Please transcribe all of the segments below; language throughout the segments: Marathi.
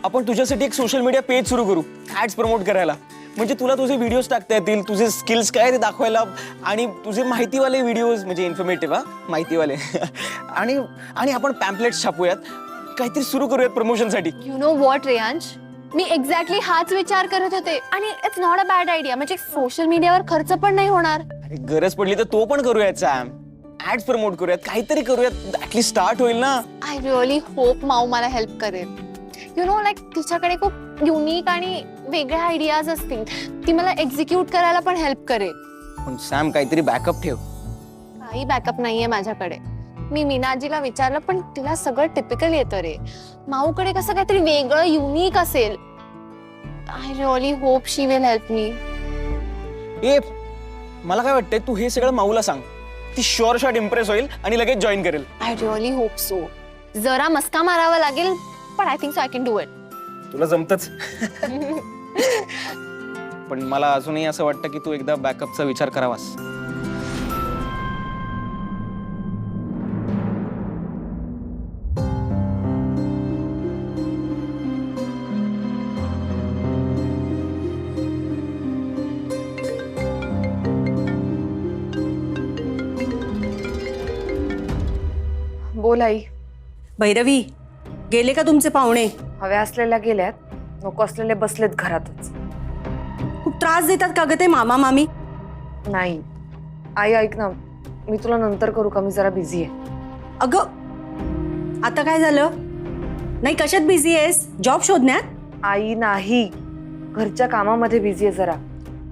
आपण तुझ्यासाठी एक सोशल मीडिया पेज सुरू करू ऍड्स प्रमोट करायला. म्हणजे तुला तुझे व्हिडिओज टाकता येतील, तुझे स्किल्स काय ते दाखवायला, आणि तुझे माहितीवाले व्हिडिओज, म्हणजे इन्फॉर्मेटिव्ह माहितीवाले आणि आणि आपण पॅम्पलेट्स छापूयात, काहीतरी सुरू करूयात प्रमोशनसाठी. You know what Reyansh, me exactly हाच विचार करत होते. आणि it's not a bad idea. म्हणजे सोशल मीडियावर खर्च पण नाही होणार. अरे गरज पडली तर तो पण करूयात सॅम. ऍड्स प्रमोट करूयात, काहीतरी करूयात, ऍटलीस्ट स्टार्ट होईल ना. आय रिअली होप माऊ मला हेल्प करेल. यू नो लाईक तिच्याकडे खूप युनिक आणि वेगळ्या आयडियाज असतील. ती मला एक्झिक्यूट करायला पण हेल्प करेल. पण सॅम काहीतरी बॅकअप ठेव. काही बॅकअप नाहीये माझ्याकडे. मी मीनाजीला विचारलं पण तिला सगळं टिपिकल येतं रे. माऊकडे कसं काहीतरी वेगळं युनिक असेल. I really hope she will help me. ए मला काय वाटतंय, तू हे सगळं माऊला सांग. ती शुअर शॉट इम्प्रेस होईल आणि लगेच जॉईन करेल. I really hope so. जरा मस्का मारावा लागेल पण I think so I can do it. तुला जमतच. पण मला अजूनही असं वाटतं की तू एकदा बॅकअपचा विचार करावास. बोल आई. भैरवी, गेले का तुमचे पाहुणे? हव्या असलेल्या गेल्यात, नको असलेले बसलेत घरातच. खूप त्रास देतात का ग ते मामा मामी? नाही आई, ऐक ना, मी तुला नंतर करू का? मी जरा बिझी आहे. अगं आता काय झालं? नाही कशात बिझी आहेस? जॉब शोधण्यात? आई नाही, घरच्या कामामध्ये बिझी आहे जरा.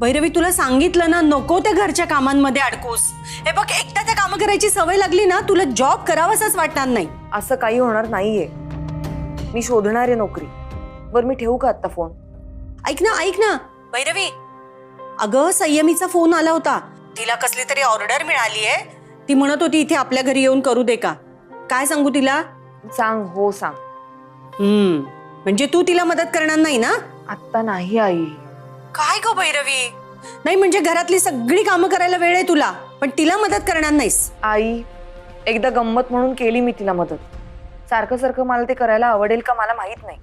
भैरवी तुला सांगितलं ना, नको त्या घरच्या कामांमध्ये अडकूस. हे बघ, एकटा त्या कामं करायची सवय लागली ना, तुला जॉब करावासाच वाटणार नाही. असं काही होणार नाहीये. मी शोधणार आहे नोकरी. बरं मी ठेवू का आता फोन? ऐक ना भैरवी, अगं संयमीचा फोन आला होता. तिला कसली तरी ऑर्डर मिळाली आहे. ती म्हणत होती इथे आपल्या घरी येऊन करू दे का? काय सांगू तिला? सांग. हो सांग. म्हणजे तू तिला मदत करणार नाही ना? आत्ता नाही आई. काय ग भैरवी? नाही म्हणजे घरातली सगळी कामं करायला वेळ आहे तुला, पण तिला मदत करणार नाहीस? आई एकदा गंमत म्हणून केली मी तिला मदत. सारखं सारखं मला ते करायला आवडेल का मला माहित नाही.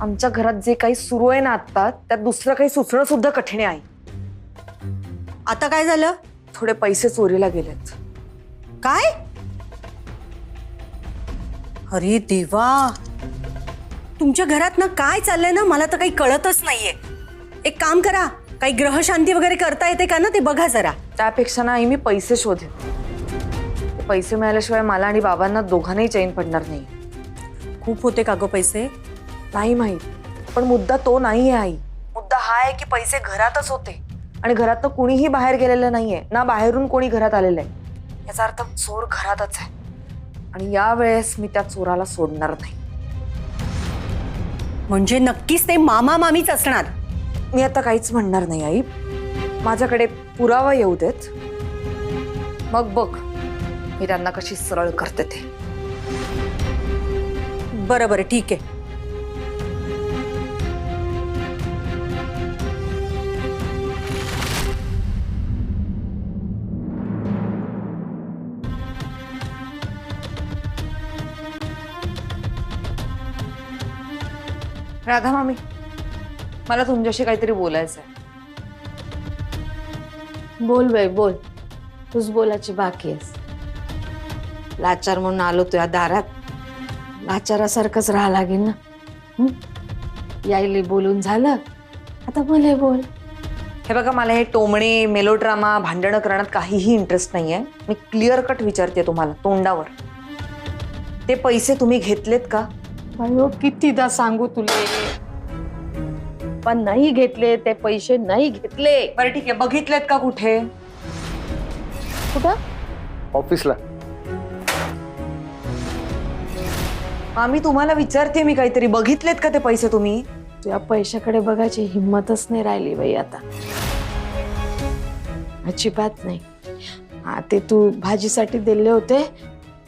आमच्या घरात जे काही सुरू आहे ना आता, त्यात दुसरं काही सुचणं सुद्धा कठीण आहे आई. आता काय झालं? थोडे पैसे चोरीला गेलेत. काय? अरे देवा, तुमच्या घरात ना काय चाललंय ना, मला तर काही कळतच नाहीये. एक काम करा, काही ग्रहशांती वगैरे करता येते का ना, ते बघा जरा. त्यापेक्षा ना आई मी पैसे शोधेन. पैसे मिळाल्याशिवाय मला आणि बाबांना दोघांनाही चैन पडणार नाही. खूप होते का ग पैसे? नाही माहित, पण मुद्दा तो नाहीये आई. मुद्दा हा आहे की पैसे घरातच होते आणि घरातनं कुणीही बाहेर गेलेलं नाहीये ना, बाहेरून कोणी घरात आलेलं आहे. याचा अर्थ चोर घरातच आहे आणि यावेळेस मी त्या चोराला सोडणार नाही. म्हणजे नक्कीच ते मामा मामीच असणार. मी आता काहीच म्हणणार नाही आई. माझ्याकडे पुरावा येऊ देत, मग बघ मी त्यांना कशी सरळ करते ते. बरं ठीक आहे. राधा मामी, मला तुमच्याशी काहीतरी बोलायचं आहे. बोल बाई बोल, तूच बोलायची बाकी आहेस. लाचार म्हणून आलो तुझ्या दारात, लाचारासारखंच राहा लागेल ना. यायले बोलून झालं, आता मला बोल. हे बघा, मला हे टोमणे मेलोड्रामा भांडणं करण्यात काहीही इंटरेस्ट नाहीये. मी क्लिअर कट विचारते तुम्हाला तोंडावर, ते पैसे तुम्ही घेतलेत का? अयो कितीदा सांगू तुले, पण नाही घेतले ते पैसे, नाही घेतले. बरं ठीक आहे, बघितलेत का कुठे? कुठं? ऑफिसला. आम्ही तुम्हाला विचारते, मी काहीतरी बघितलेत का ते पैसे तुम्ही? तुझ्या पैशाकडे बघायची हिंमतच नाही राहिली बाई आता, अजिबात नाही. हा ते तू भाजीसाठी दिले होते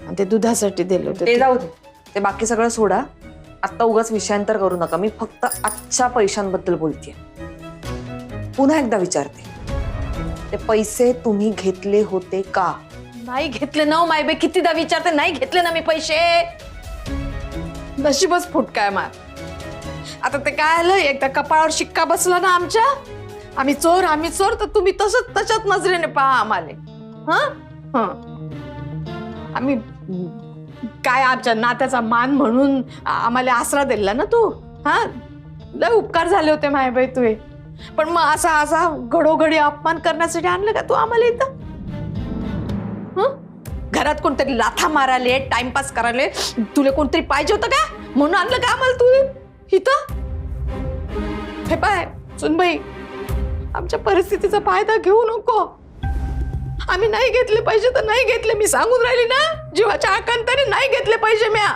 आणि ते दुधासाठी दिले होते. ते जाऊ दे, ते बाकी सगळं सोडा. आता उगाच विषयांतर करू नका. मी फक्त आजच्या पैशांबद्दल बोलतेय. पुन्हा एकदा विचारते, ते पैसे तुम्ही घेतले होते का? नाही घेतले ना मायबे, कितीदा विचारते, नाही घेतले ना मी पैसे. नशीबच फुटकाय मार. आता ते काय आलं, एकदा कपाळावर शिक्का बसला ना आमच्या, आम्ही चोर तर तुम्ही तशाच नजरेने पहा आम्हाला. आम्ही काय आमच्या नात्याचा मान म्हणून आम्हाला आसरा दिला ना तू. लय उपकार झाले होते मायबाई तुझे, पण मग असा घडोघडी अपमान करण्यासाठी आणलं का तू आम्हाला इथं? घरात कोणतरी लाथा मारायले, टाइमपास करायले तुला कोणतरी पाहिजे होतं का म्हणून आणलं का आम्हाला तू इथं? हे पाय सुनबाई, आमच्या परिस्थितीचा फायदा घेऊ नको. आम्ही नाही घेतले पैसे तर नाही घेतले, मी सांगून राहिली ना, जीवाच्या आकांताने नाही घेतले पैसे म्या.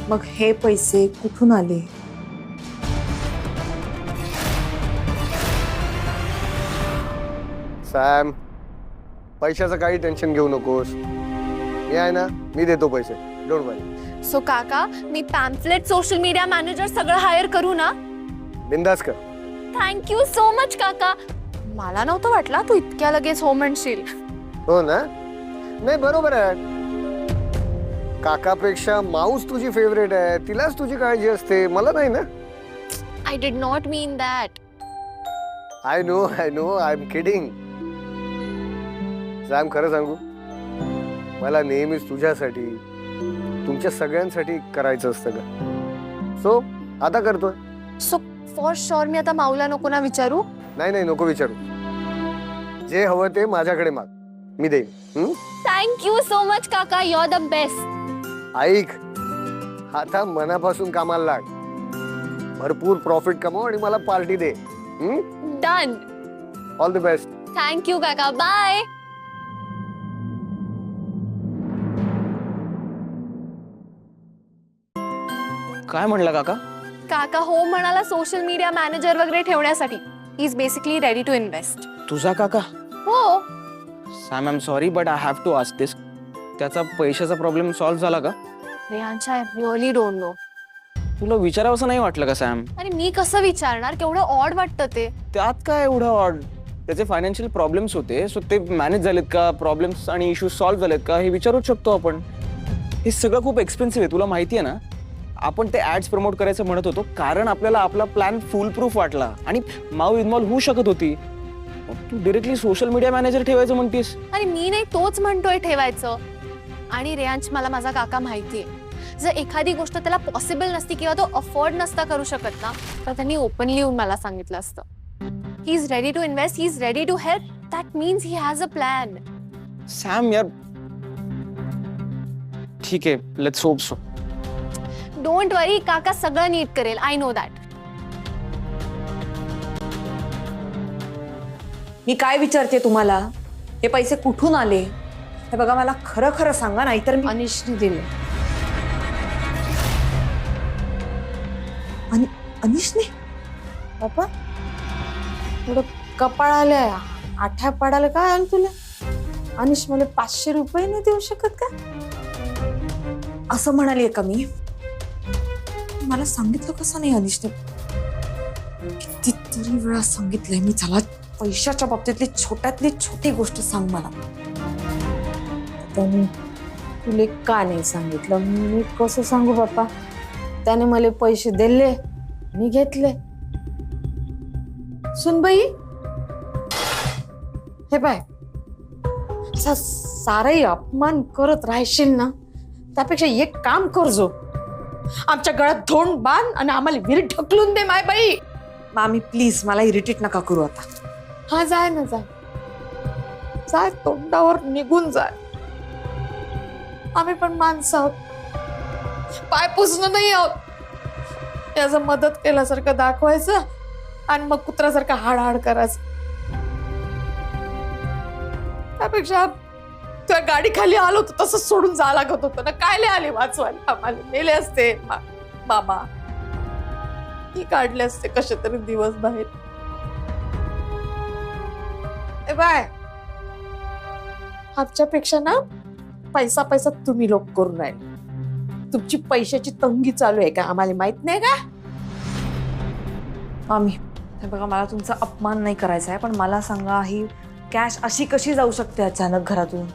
मग हे पैसे कुठून आले? सॅम, पैशाचं काही टेन्शन घेऊ नकोस. मी आहे ना, मी देतो पैसे, डोंट वरी. सो काका, मी पॅम्फलेट, सोशल मीडिया मॅनेजर सगळं हायर करू ना? बिंदास कर. थँक्यू सो मच काका. मला नव्हतं वाटलं तू इतक्या लगेच हो म्हणशील. हो ना? नाही, बरोबर आहे. काकापेक्षा माऊस तुझी फेवरेट आहे, तिलाच तुझी काळजी असते, मला नाही ना. I did not mean that. I know, I am kidding. Sam, खरं सांगू, मला नेहमीच तुझ्यासाठी, तुमच्या सगळ्यांसाठी करायचं असतं का. सो आता करतोय. सो फॉर शुअर मी आता माऊला नको ना विचारू? नाही, नको विचारू. जे हवं ते माझ्याकडे माग, मी देईन. थँक्यू सो मच काका, यू आर द बेस्ट. ऐक, आता मनापासून कामाला लाग, भरपूर प्रॉफिट कमव आणि मला party they. Done. All the best. Thank you काका, बाय. काय म्हणला काका? काका हो म्हणाला सोशल मीडिया मॅनेजर वगैरे ठेवण्यासाठी. He is basically ready to invest. तुझा काका? हो. Sam, I am sorry but I have to ask this. त्याचा पैशाचा प्रॉब्लेम सॉल्व्ह झाला का? Rehansh, I really don't know. तुला विचारावंसं नाही वाटलं का सॅम? अरे मी कसं विचारणार, केवढं ऑड वाटतं ते. त्यात काय एवढं ऑड? त्याचे फायनान्शियल प्रॉब्लेम्स होते, सो ते मॅनेज झालेत का, प्रॉब्लेम्स आणि इश्यूज सॉल्व्ह झालेत का हे विचारूच शकतो आपण. हे सगळं खूप एक्सपेन्सिव्ह आहे, तुला माहिती आहे ना. आपण ते ऍड्स प्रमोट करायचं म्हणत होतो कारण आपल्याला आपला प्लॅन फुल प्रूफ वाटला आणि माऊ इन्व्हॉल्व होऊ शकत होती. तू डिरेक्टली सोशल मीडिया मॅनेजर ठेवायचं म्हणतीस? अरे मी नाही, तोच म्हणतोय ठेवायचं. आणि रेहांश, मला माझा काका माहितीये, जर एखादी गोष्ट त्याला पॉसिबल नसती किंवा तो अफोर्ड नसता करू शकत ना, तर त्यांनी ओपनली येऊन मला सांगितलं असतं. He is ready to invest, he is ready to help. That means he has a plan. Sam यार, ठीक आहे, let's hope so. Don't worry, काका सगळं नीट करेल. I know that. मी काय विचारते तुम्हाला, हे पैसे कुठून आले? हे बघा, मला खरं खरं सांगा, नाहीतर मी अनिशने दिले. अनिशने? बाबा, थोडं कपाळाला आठ्या पाडायला काय आलं तुला? अनिश मला 500 रुपये नाही देऊ शकत का? असं म्हणालीये का मी? मला सांगितलं कसं नाही अनिशने? कितीतरी वेळा सांगितलंय मी, चला पैशाच्या बाबतीतली छोट्यातली छोटी गोष्ट सांग मला. त्याने तुले का नाही सांगितलं? मी कसं सांगू बाप्पा? त्याने मला पैसे दिले, मी घेतले. सुनबाई, हे बाय, असा साराही अपमान करत राहशील ना, त्यापेक्षा एक काम कर, जो आमच्या गळ्यात धोंड बांध आणि आम्हाला विहिरीत ढकलून दे. माय बाई, मामी प्लीज मला इरिटेट नका करू आता. हा, जाय ना, जाय, तोंडावर निघून जाय. आम्ही पण माणसं आहोत, पाय पुसणं नाही आहोत. याचं मदत केल्यासारखं दाखवायचं आणि मग कुत्र्यासारखं हाड करायचं. त्यापेक्षा त्या गाडी खाली आलो होतो तसंच सोडून जा लागत होतं ना. काय लय आले वाचवायला, आम्हाला मेले असते मामा, ही काढले असते कसे तरी दिवस बाहेर. ए बाय, आमच्यापेक्षा ना पैसा तुम्ही लोक करून राहिले. तुमची पैशाची तंगी चालू आहे का आम्हाला माहित नाही का? मामी हे बघा, मला तुमचा अपमान नाही करायचा आहे, पण मला सांगा ही कॅश अशी कशी जाऊ शकते अचानक घरातून?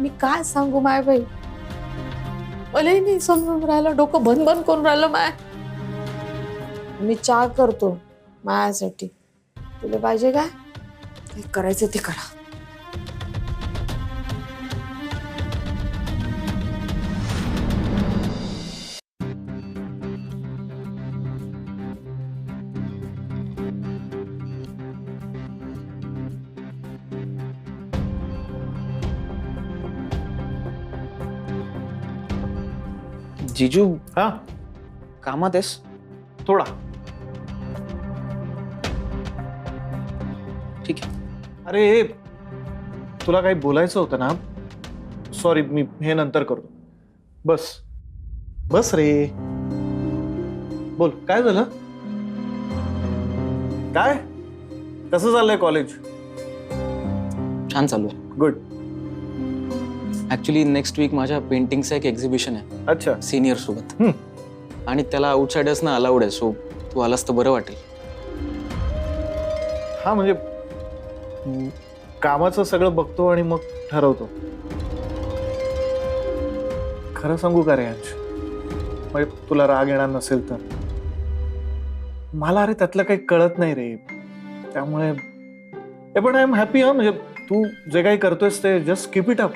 मी काय सांगू माय बाई, मलाही नाही समजून राहिलं, डोकं भन करून राहिलं माय. मी चहा करतो मायासाठी, तुला पाहिजे काय? हे करायचं ते करा. जीजू हा कामात आहेस? थोडा. ठीक आहे. अरे तुला काही बोलायचं होतं ना? सॉरी, मी हे नंतर करतो. बस बस रे. बोल, काय झालं? काय कसं चाललंय कॉलेज? छान चालू आहे. गुड. ऍक्च्युली नेक्स्ट वीक माझ्या पेंटिंगचं एक एक्झिबिशन आहे अच्छा. सिनियर सोबत, हम्म. आणि त्याला आउटसाइडर्स ना अलाउड आहे, सो तू आलास तर बरं वाटेल. हा म्हणजे कामाचं सगळं बघतो आणि मग ठरवतो. खरं सांगू का रे अंश, म्हणजे तुला राग येणार नसेल तर, मला अरे त्यातलं काही कळत नाही रे, त्यामुळे पण आय एम हॅपी. हा म्हणजे तू जे काही करतोयस ते जस्ट कीप इट अप.